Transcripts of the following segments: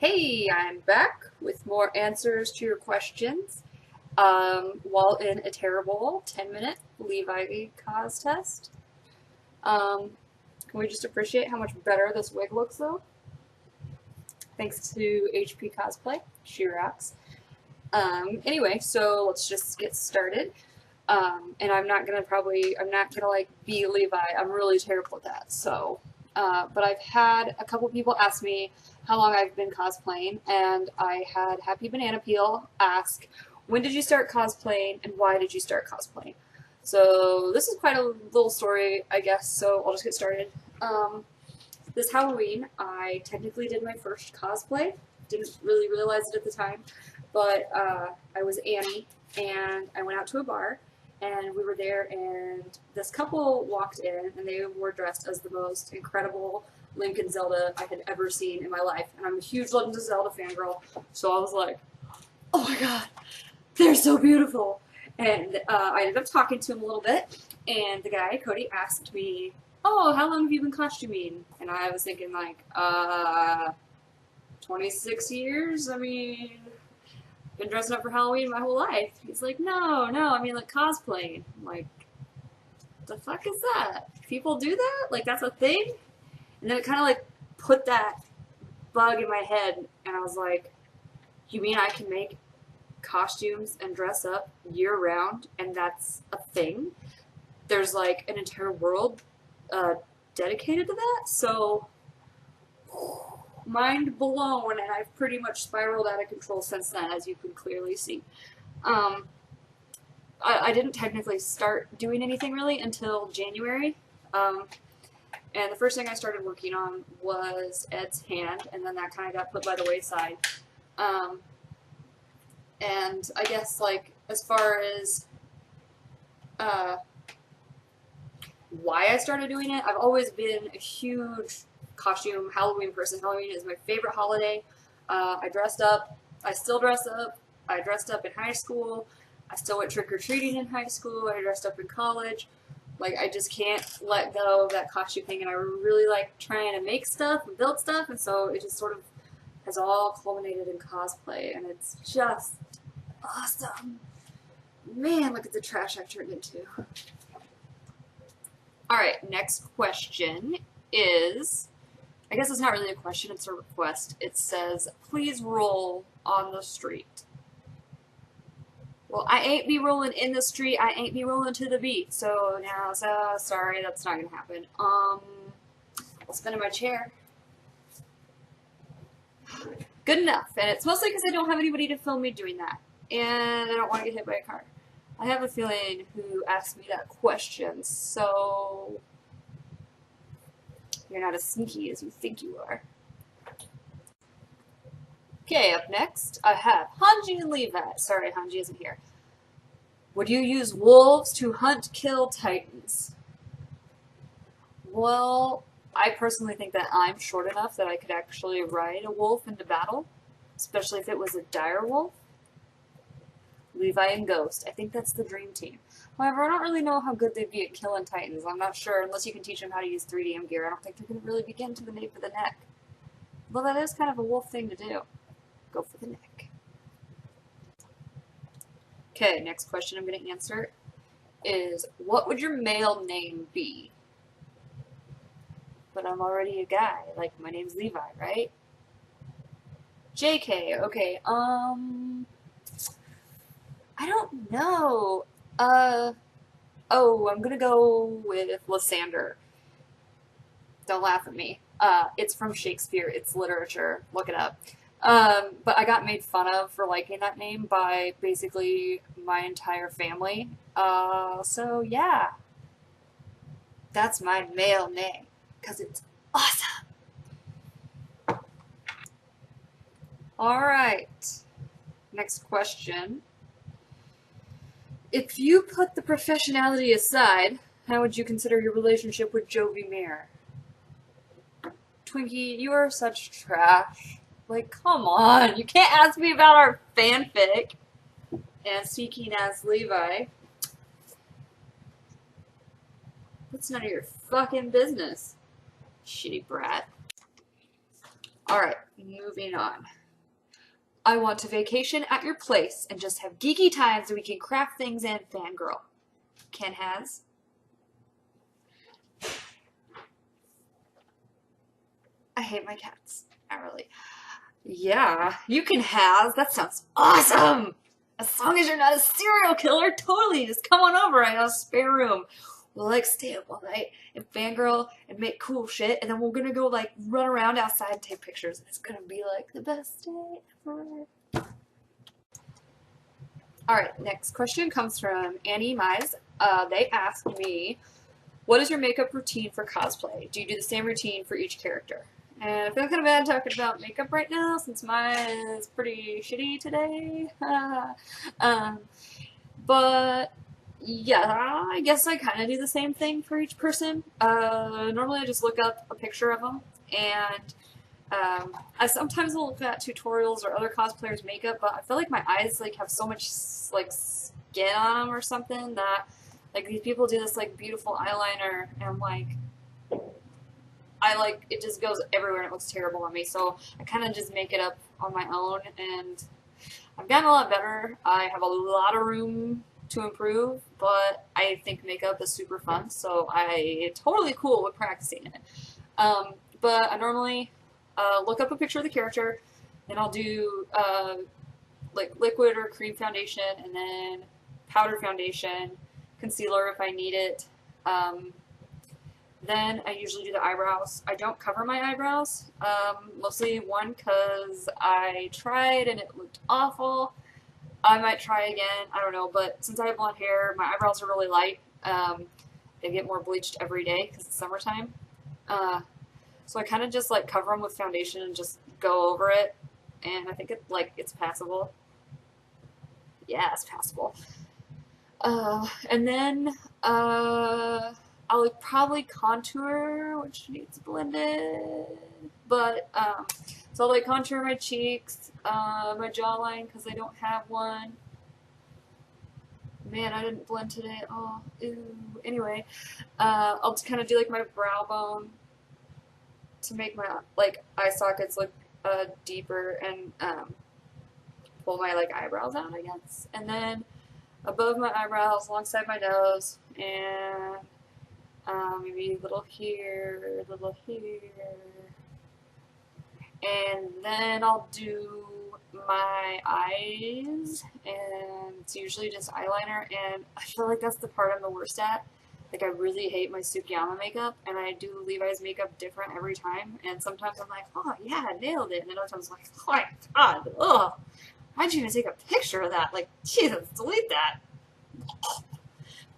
Hey, I'm back with more answers to your questions while in a terrible 10-minute Levi cause test. Um, can we just appreciate how much better this wig looks though? Thanks to HP Cosplay. She rocks. Anyway, so let's just get started. And I'm not gonna like be Levi. I'm really terrible at that. But I've had a couple people ask me how long I've been cosplaying, and I had Happy Banana Peel ask, when did you start cosplaying and why did you start cosplaying? So this is quite a little story, I guess, so I'll just get started. This Halloween, I technically did my first cosplay. Didn't really realize it at the time, but I was Annie, and I went out to a bar, and we were there, and this couple walked in, and they were dressed as the most incredible Link and Zelda I had ever seen in my life. And I'm a huge Legend of Zelda fangirl, so I was like, oh my god, they're so beautiful. And I ended up talking to him a little bit, and the guy, Cody, asked me, oh, how long have you been costuming? And I was thinking, like, 26 years? I mean, been dressing up for Halloween my whole life. He's like, no, I mean, like, cosplaying. I'm like, the fuck is that? People do that? Like, that's a thing? And then it kind of, like, put that bug in my head, and I was like, you mean I can make costumes and dress up year-round, and that's a thing? There's, like, an entire world dedicated to that? So, mind blown, and I've pretty much spiraled out of control since then, as you can clearly see. Um, I didn't technically start doing anything really until January, and the first thing I started working on was Ed's hand, and then that kind of got put by the wayside. And I guess, like, as far as why I started doing it, I've always been a huge costume Halloween person. Halloween is my favorite holiday. I dressed up. I still dress up. I dressed up in high school. I still went trick-or-treating in high school. I dressed up in college. Like, I just can't let go of that costume thing, and I really like trying to make stuff and build stuff, and so it just sort of has all culminated in cosplay, and it's just awesome. Man, look at the trash I've turned into. Alright, next question is, I guess it's not really a question, it's a request. It says, please roll on the street. Well, I ain't be rolling in the street, I ain't be rolling to the beat, so now, sorry, that's not gonna happen. I'll spin in my chair. Good enough, and it's mostly because I don't have anybody to film me doing that, and I don't want to get hit by a car. I have a feeling who asked me that question, so you're not as sneaky as you think you are. Okay, up next, I have Hanji and Levi. Sorry, Hanji isn't here. Would you use wolves to hunt, kill titans? Well, I personally think that I'm short enough that I could actually ride a wolf into battle, especially if it was a dire wolf. Levi and Ghost. I think that's the dream team. However, I don't really know how good they'd be at killing titans. I'm not sure, unless you can teach them how to use 3DM gear. I don't think they're going to really be getting to the nape of the neck. Well, that is kind of a wolf thing to do. Go for the neck. Okay, next question I'm going to answer is, what would your male name be? But I'm already a guy. Like, my name's Levi, right? JK, okay, I don't know. Oh, I'm gonna go with Lysander. Don't laugh at me. It's from Shakespeare. It's literature. Look it up. But I got made fun of for liking that name by basically my entire family. So yeah. That's my male name. Because it's awesome. Alright. Next question. If you put the professionality aside, how would you consider your relationship with Jovi Mayer? Twinkie, you are such trash. Like, come on. You can't ask me about our fanfic. And speaking as Levi, that's none of your fucking business. Shitty brat. Alright, moving on. I want to vacation at your place and just have geeky time so we can craft things and fangirl. Ken has. I hate my cats. Not really. Yeah, you can has. That sounds awesome! As long as you're not a serial killer, totally. Just come on over. I got a spare room. We'll like stay up all night and fangirl and make cool shit, and then we're gonna go like run around outside and take pictures. It's gonna be like the best day ever. Alright, next question comes from An1. They asked me, what is your makeup routine for cosplay? Do you do the same routine for each character? And I feel kind of bad talking about makeup right now since mine is pretty shitty today. But yeah, I guess I kind of do the same thing for each person. Normally I just look up a picture of them, and I sometimes will look at tutorials or other cosplayers' makeup, but I feel like my eyes like have so much like skin on them or something that like these people do this like beautiful eyeliner, and I'm like, it just goes everywhere and it looks terrible on me. So I kind of just make it up on my own, and I've gotten a lot better. I have a lot of room to improve, but I think makeup is super fun, so I'm totally cool with practicing it. But I normally look up a picture of the character, then I'll do like liquid or cream foundation, and then powder foundation, concealer if I need it. Then I usually do the eyebrows. I don't cover my eyebrows, mostly one because I tried and it looked awful. I might try again, I don't know, but since I have blonde hair, my eyebrows are really light. They get more bleached every day because it's summertime. So I kind of just like cover them with foundation and just go over it, and I think it's passable. Yeah, it's passable. And then I'll like probably contour, which needs blended, but so I'll like contour my cheeks, my jawline because I don't have one. Man, I didn't blend today. Oh, ew. Anyway, I'll just kind of do like my brow bone to make my like eye sockets look deeper, and pull my like eyebrows out, I guess. And then above my eyebrows, alongside my nose, and maybe a little here, a little here. And then I'll do my eyes, and it's usually just eyeliner, and I feel like that's the part I'm the worst at. Like, I really hate my Sukiyama makeup, and I do Levi's makeup different every time, and sometimes I'm like, oh yeah, I nailed it, and then other times I'm like, oh my god, ugh, why'd you even take a picture of that? Like, Jesus, delete that.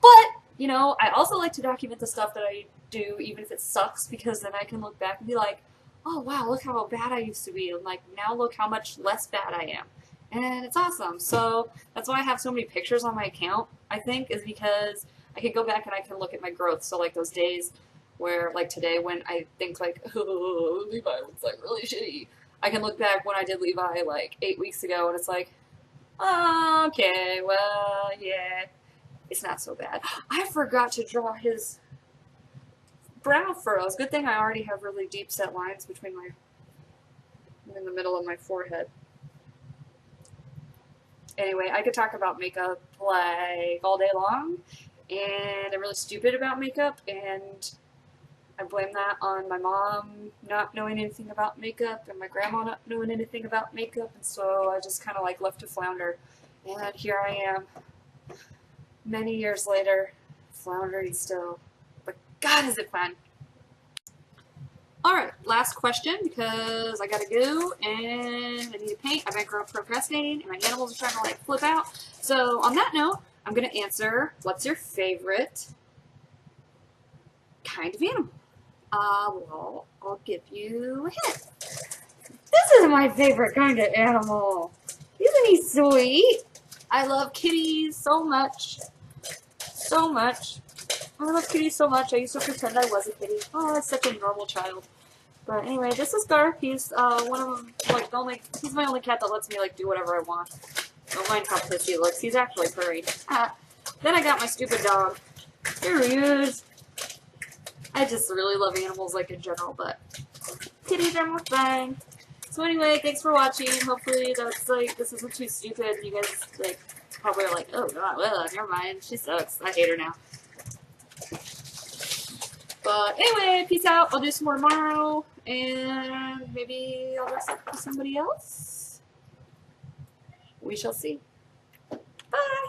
But, you know, I also like to document the stuff that I do, even if it sucks, because then I can look back and be like, oh wow, look how bad I used to be, and like, now look how much less bad I am. And it's awesome. So that's why I have so many pictures on my account, I think, is because I can go back and I can look at my growth. So like those days where, like today, when I think like, oh, Levi looks like really shitty, I can look back when I did Levi like 8 weeks ago, and it's like, oh, okay, well, yeah, it's not so bad. I forgot to draw his brow furrows. Good thing I already have really deep set lines between my, in the middle of my forehead. Anyway, I could talk about makeup like all day long, and I'm really stupid about makeup, and I blame that on my mom not knowing anything about makeup and my grandma not knowing anything about makeup, and so I just kind of like left to flounder, and here I am many years later, floundering still, but God is it fun. Alright, last question, because I gotta go, and I need to paint. I've been procrastinating, and my animals are trying to, like, flip out. So, on that note, I'm gonna answer, what's your favorite kind of animal? Well, I'll give you a hint. This is my favorite kind of animal. Isn't he sweet? I love kitties so much. So much. I love kitties so much. I used to pretend I was a kitty. Oh, I was such a normal child. But anyway, this is Garth. He's one of them, like, he's my only cat that lets me, like, do whatever I want. Don't mind how pissed he looks. He's actually furry. Then I got my stupid dog. Here he is. I just really love animals, like, in general, but kitties are my thing. So anyway, thanks for watching. Hopefully that's like, this isn't too stupid. You guys like probably are like, oh god, well, never mind. She sucks. I hate her now. But anyway, peace out. I'll do some more tomorrow. And maybe I'll dress up with somebody else. We shall see. Bye.